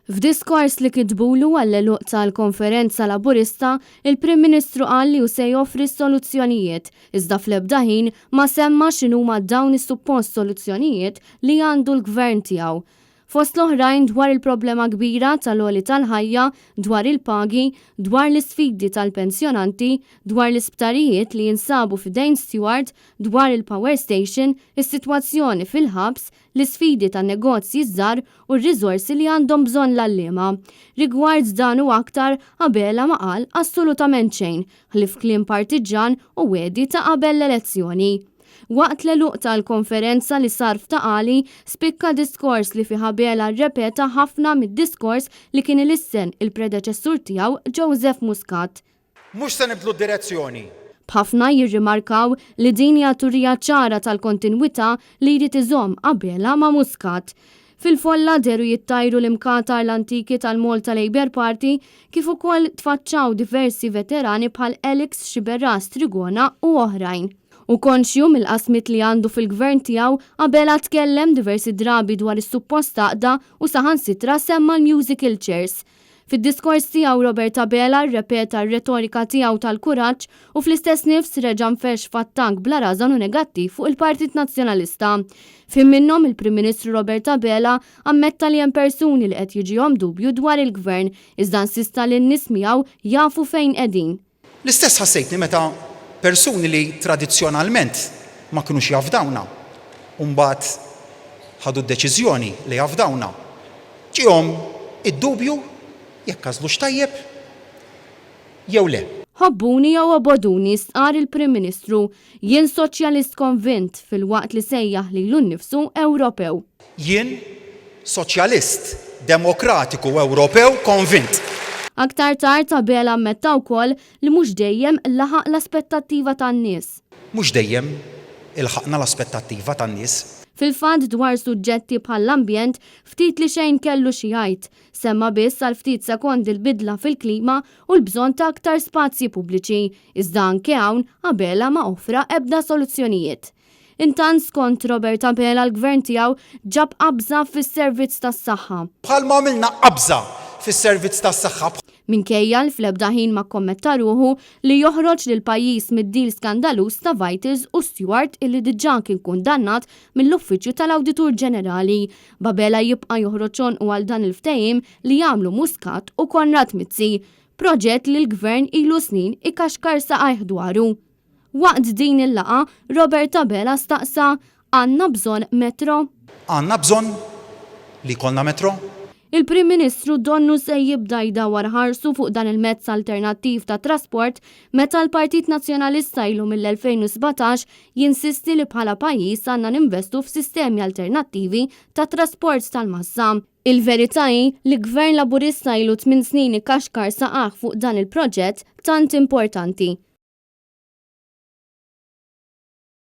F'diskors li kitbulu għall-eluq tal-Konferenza Laburista, il-Prim Ministru qal li hu se joffri soluzzjonijiet, iżda fl-ebda ħin ma semma x'inhuma dawn is-suppost soluzzjonijiet li għandu l-Gvern tiegħu. Fost l-oħrajn dwar il-problema kbira tal-għoli tal-ħajja, dwar il-pagi, dwar l-isfidi tal-pensjonanti, dwar l-isptarijiet li jinsabu f'idejn Stewart, dwar il-Power Station, is-sitwazzjoni fil-ħabs, l-isfidi tan-negozji żgħar u r-riżorsi li għandhom bżonn l-għalliema. Rigward dan u aktar Abela ma qal assolutament xejn, ħlif kliem partiġan u wedi ta' qabel l-elezzjoni. Waqt l-eluq tal-konferenza li sar f'Taqali, spikka diskors li fi Abela rrepeta ħafna mid-diskors li kien ilissen il-predeċessur tiegħu Joseph Muscat. Mhux se nibdlu d-direzzjoni. B'ħafna jirrimarkaw li din hija turija ċara tal-kontinwità li jrid iżomm Abela ma' Muscat. Fil-folla deru jittajru l-imkatar l-antiki tal-Malta Labour Party kif ukoll tfaċċaw diversi veterani bħal Alex Xiberras Trigona u oħrajn. U konxju mill-qasmit li għandu fil-gvern tiegħu Abela tkellem diversi drabi dwar is-suppost taqda u saħansitra semma l-musical chairs. Fid-diskors tiegħu Robert Abela rrepeta r-retorika tiegħu tal-kuraġġ u fl-istess nifs reġa' nfex f'attank bla rażan u negattiv fuq il-Partit Nazzjonalista. Fim minnhom il-Prim Ministru Robert Abela ammetta li hemm persuni li qed jiġihom dubju dwar il-gvern iżda insista li n-nies miegħu jafu fejn qegħdin. L-istess ħassejtni meta persuni li tradizzjonalment ma kinux jafdawna. Mbagħad ħadu d-deċiżjoni li jafdawna. Ġihom id-dubju jekk għażlux tajjeb jew le. Ħabbuni jew aboduni stqar il-Prim Ministru jien soċjalist konvint fil-waqt li sejjaħ lilu nnifsu Ewropew. Jien soċjalist demokratiku Ewropew konvint. Aktar tard Abela ammetta wkoll li mhux dejjem laħaq l-aspettattiva tan-nies. Mhux dejjem ilħaqna l-aspettattiva tan-nies. Fil-fatt dwar suġġetti bħall-ambjent ftit li xejn kellu xi jgħid, semma biss għal ftit sekondi l-bidla fil-klima u l-bżonn ta' aktar spazji pubbliċi, iżda anke hawn Abela ma offra ebda soluzzjonijiet. Intant skont Robert Abela l-gvern tiegħu ġab qabża fis-servizz tas-saħħa. Bħalma għamilna qabża fis-servizz tas-saħħa. Minkejja li fl-ebda ħin ma kommetta ruħu li joħroġ lil pajjiż mid-dil skandalus ta' Vitals u Stewart illi diġà kien kundannat mill-Uffiċċju tal-Awditur Ġenerali. Abela jibqa' joħroġ u għal dan il-ftehim li jagħmlu Muscat u Konrad Mizzi, proġett li l-gvern ilu snin ikaxkar saqajh dwaru. Waqt din il-laqa, Robert Abela staqsa għandna bżonn metro? Għandna bżonn li jkollna metro? Il-Prim Ministru donnu se jibda jdawwar ħarsu fuq dan il-mezz alternattiv ta' trasport meta l-Partit Nazzjonalista ilu mill-2017 jinsisti li bħala pajjiż għandna ninvestu f'sistemi alternattivi ta' trasport tal-massa. Il-verità hi li Gvern Laburista ilu 8 snin ikaxkar saqaħ fuq dan il-proġett tant importanti.